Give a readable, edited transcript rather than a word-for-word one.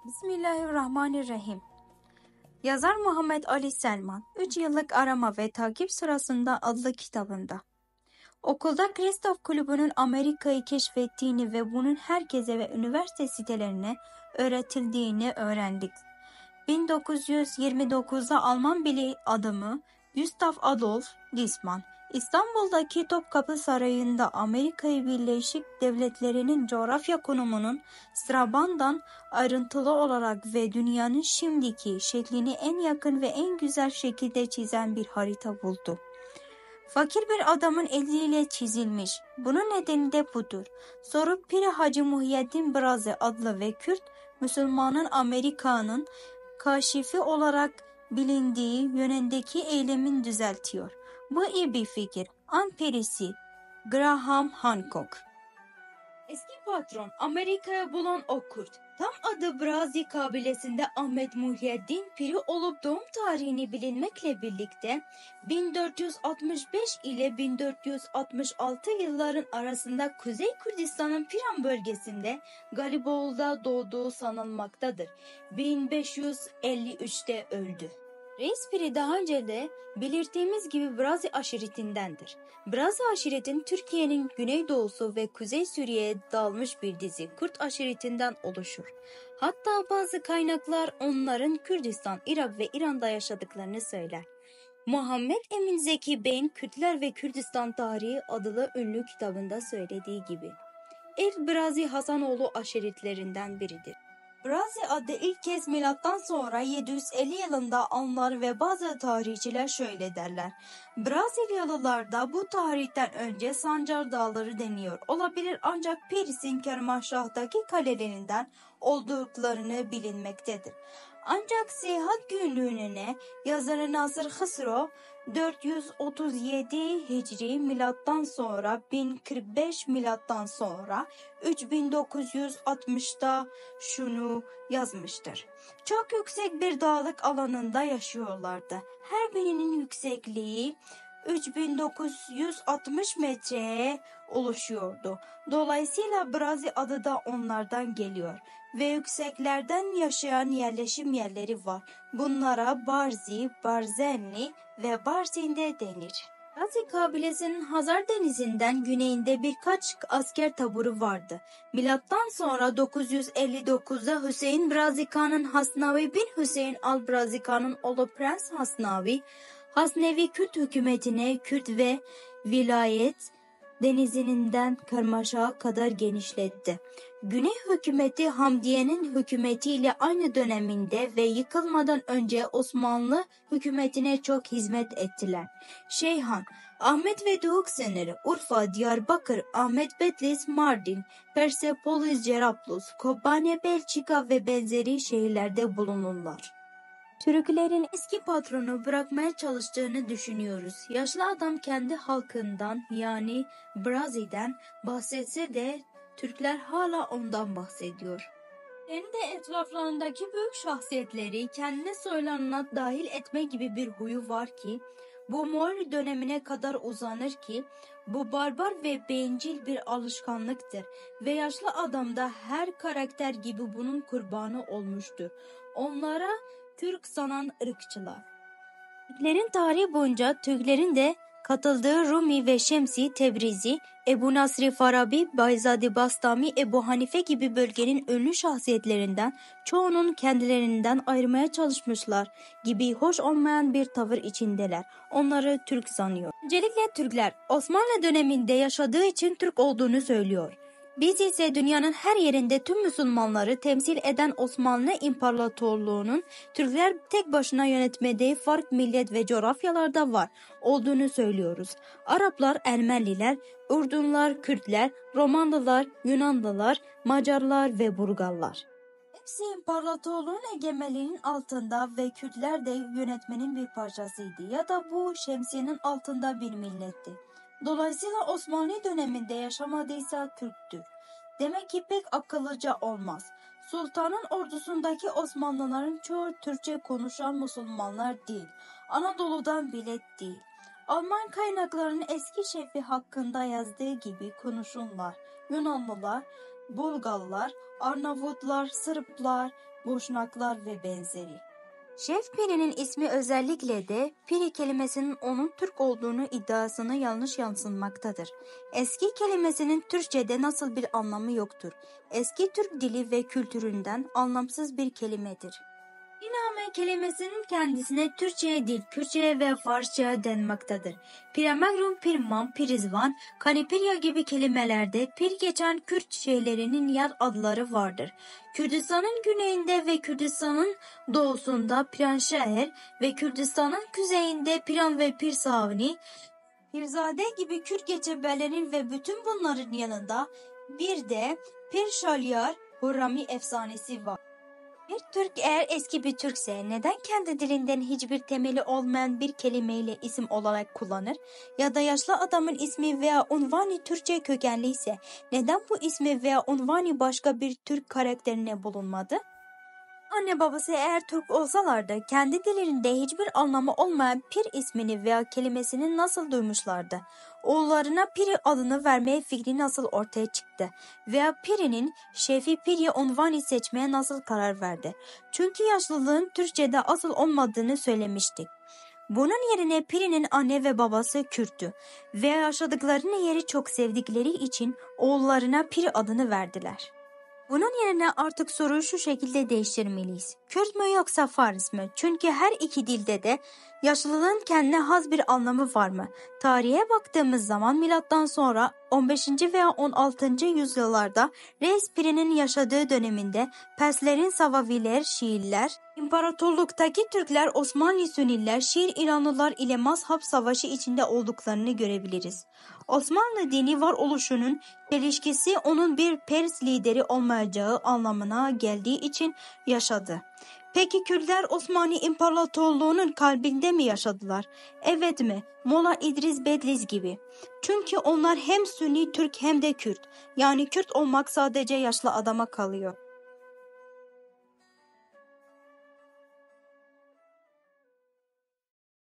Bismillahirrahmanirrahim. Yazar Muhammed Ali Selman, 3 yıllık arama ve takip sırasında adlı kitabında. Okulda Kristof Kulübü'nün Amerika'yı keşfettiğini ve bunun herkese ve üniversite sitelerine öğretildiğini öğrendik. 1929'da Alman bilim adamı Gustav Adolf Liessmann, İstanbul'daki Topkapı Sarayı'nda Amerika Birleşik Devletleri'nin coğrafya konumunun Straban'dan ayrıntılı olarak ve dünyanın şimdiki şeklini en yakın ve en güzel şekilde çizen bir harita buldu. Fakir bir adamın eliyle çizilmiş. Bunun nedeni de budur. Soru Piri Hacı Muhyiddin Brazi adlı ve Kürt Müslümanın Amerika'nın kaşifi olarak bilindiği yönündeki eylemin düzeltiyor. Bu iyi bir fikir. Amperisi Graham Hancock. Eski patron Amerika'ya bulan o Kürt, tam adı Brazi kabilesinde Ahmet Muhyiddin Piri olup doğum tarihini bilinmekle birlikte 1465 ile 1466 yılların arasında Kuzey Kürdistan'ın Piran bölgesinde Galiboğlu'da doğduğu sanılmaktadır. 1553'te öldü. Reis Piri daha önce de belirttiğimiz gibi Brazi aşiretindendir. Brazi aşiretin Türkiye'nin güneydoğusu ve kuzey Suriye'ye dağılmış bir dizi Kürt aşiretinden oluşur. Hatta bazı kaynaklar onların Kürdistan, Irak ve İran'da yaşadıklarını söyler. Muhammed Emin Zeki Bey'in Kürtler ve Kürdistan Tarihi adlı ünlü kitabında söylediği gibi. El-Brazi Hasanoğlu aşiretlerinden biridir. Brazi adı ilk kez milattan sonra 750 yılında anılar ve bazı tarihçiler şöyle derler. Brezilyalılar bu tarihten önce Sancar Dağları deniyor olabilir ancak Piris'in Kermanşah'taki kalelerinden olduklarını bilinmektedir. Ancak Seyahat Günlüğü'ne yazarı Nasır Hısro 437 Hicri milattan sonra 1045 milattan sonra 3960'da şunu yazmıştır. Çok yüksek bir dağlık alanında yaşıyorlardı. Her birinin yüksekliği 3960 metreye oluşuyordu. Dolayısıyla Brazi adı da onlardan geliyor ve yükseklerden yaşayan yerleşim yerleri var. Bunlara Barzi, Barzenli ve Barzinde denir. Brazi kabilesinin Hazar Denizi'nden güneyinde birkaç asker taburu vardı. Milattan sonra 959'da Hüseyin Brazikan'ın Hasnavi bin Hüseyin al-Brazikan'ın oğlu Prens Hasnavi, Hasnevi Kürt hükümetine Kürt ve vilayet denizinden Karmaşak'a kadar genişletti. Güney hükümeti Hamdiye'nin hükümetiyle aynı döneminde ve yıkılmadan önce Osmanlı hükümetine çok hizmet ettiler. Şeyhan, Ahmet ve Doğuk Seneri, Urfa, Diyarbakır, Ahmet Betlis, Mardin, Persepolis, Cerablus, Kobane, Belçika ve benzeri şehirlerde bulunurlar. Türklerin eski patronu bırakmaya çalıştığını düşünüyoruz. Yaşlı adam kendi halkından yani Brazi'den bahsetse de Türkler hala ondan bahsediyor. Kendi etraflarındaki büyük şahsiyetleri kendine soylarına dahil etme gibi bir huyu var ki bu Moğol dönemine kadar uzanır ki bu barbar ve bencil bir alışkanlıktır ve yaşlı adam da her karakter gibi bunun kurbanı olmuştur. Onlara Türk sanan ırkçılar. Türklerin tarihi boyunca Türklerin de katıldığı Rumi ve Şemsi, Tebrizi, Ebu Nasr Farabi, Bayezid Bastami, Ebu Hanife gibi bölgenin ünlü şahsiyetlerinden çoğunun kendilerinden ayırmaya çalışmışlar gibi hoş olmayan bir tavır içindeler. Onları Türk sanıyor. Öncelikle Türkler Osmanlı döneminde yaşadığı için Türk olduğunu söylüyor. Biz ise dünyanın her yerinde tüm Müslümanları temsil eden Osmanlı İmparatorluğu'nun Türkler tek başına yönetmediği farklı millet ve coğrafyalarda var olduğunu söylüyoruz. Araplar, Ermeniler, Ürdünler, Kürtler, Romanlılar, Yunanlılar, Macarlar ve Burgallar. Hepsi imparatorluğun egemenliğinin altında ve Kürtler de yönetmenin bir parçasıydı ya da bu şemsiyenin altında bir milletti. Dolayısıyla Osmanlı döneminde yaşamadıysa Türktür. Demek ki pek akıllıca olmaz. Sultanın ordusundaki Osmanlıların çoğu Türkçe konuşan Müslümanlar değil. Anadolu'dan bile değil. Alman kaynaklarının eski şefi hakkında yazdığı gibi konuşurlar. Yunanlılar Bulgarlar, Arnavutlar, Sırplar, Boşnaklar ve benzeri. Şef Piri'nin ismi özellikle de Piri kelimesinin onun Türk olduğunu iddiasını yanlış yansıtmaktadır. Eski kelimesinin Türkçe'de nasıl bir anlamı yoktur. Eski Türk dili ve kültüründen anlamsız bir kelimedir. İname kelimesinin kendisine Türkçe dil, Kürtçe ve Farsça denmektedir. Piramagrum, Pirman, Pirizvan, Kanipirya gibi kelimelerde pir geçen Kürt şeylerinin yer adları vardır. Kürdistan'ın güneyinde ve Kürdistan'ın doğusunda Piranşehir ve Kürdistan'ın kuzeyinde Piran ve Pirsavni, Pirzade gibi Kürt geçebelerin ve bütün bunların yanında bir de Pir Şalyar Hurrami efsanesi var. Bir Türk eğer eski bir Türkse neden kendi dilinden hiçbir temeli olmayan bir kelimeyle isim olarak kullanır? Ya da yaşlı adamın ismi veya unvanı Türkçe kökenliyse neden bu ismi veya unvanı başka bir Türk karakterine bulunmadı? Anne babası eğer Türk olsalardı kendi dillerinde hiçbir anlamı olmayan Pir ismini veya kelimesini nasıl duymuşlardı? Oğullarına Piri adını vermeye fikri nasıl ortaya çıktı? Veya Piri'nin Şefi Piri unvanı seçmeye nasıl karar verdi? Çünkü yaşlılığın Türkçe'de asıl olmadığını söylemiştik. Bunun yerine Piri'nin anne ve babası Kürttü ve yaşadıklarını yeri çok sevdikleri için oğullarına Piri adını verdiler. Bunun yerine artık soruyu şu şekilde değiştirmeliyiz. Kürt mü yoksa Fars mı? Çünkü her iki dilde de yaşlılığın kendine has bir anlamı var mı? Tarihe baktığımız zaman milattan sonra 15. veya 16. yüzyıllarda Reis Piri'nin yaşadığı döneminde Perslerin Savaviler, Şiiler, İmparatorluktaki Türkler, Osmanlı Sünniler, Şiir İranlılar ile mazhap savaşı içinde olduklarını görebiliriz. Osmanlı dini varoluşunun çelişkisi onun bir Pers lideri olmayacağı anlamına geldiği için yaşadı. Peki Kürtler Osmanlı İmparatorluğu'nun kalbinde mi yaşadılar? Evet mi? Molla İdris Bedriz gibi. Çünkü onlar hem Sünni Türk hem de Kürt. Yani Kürt olmak sadece yaşlı adama kalıyor.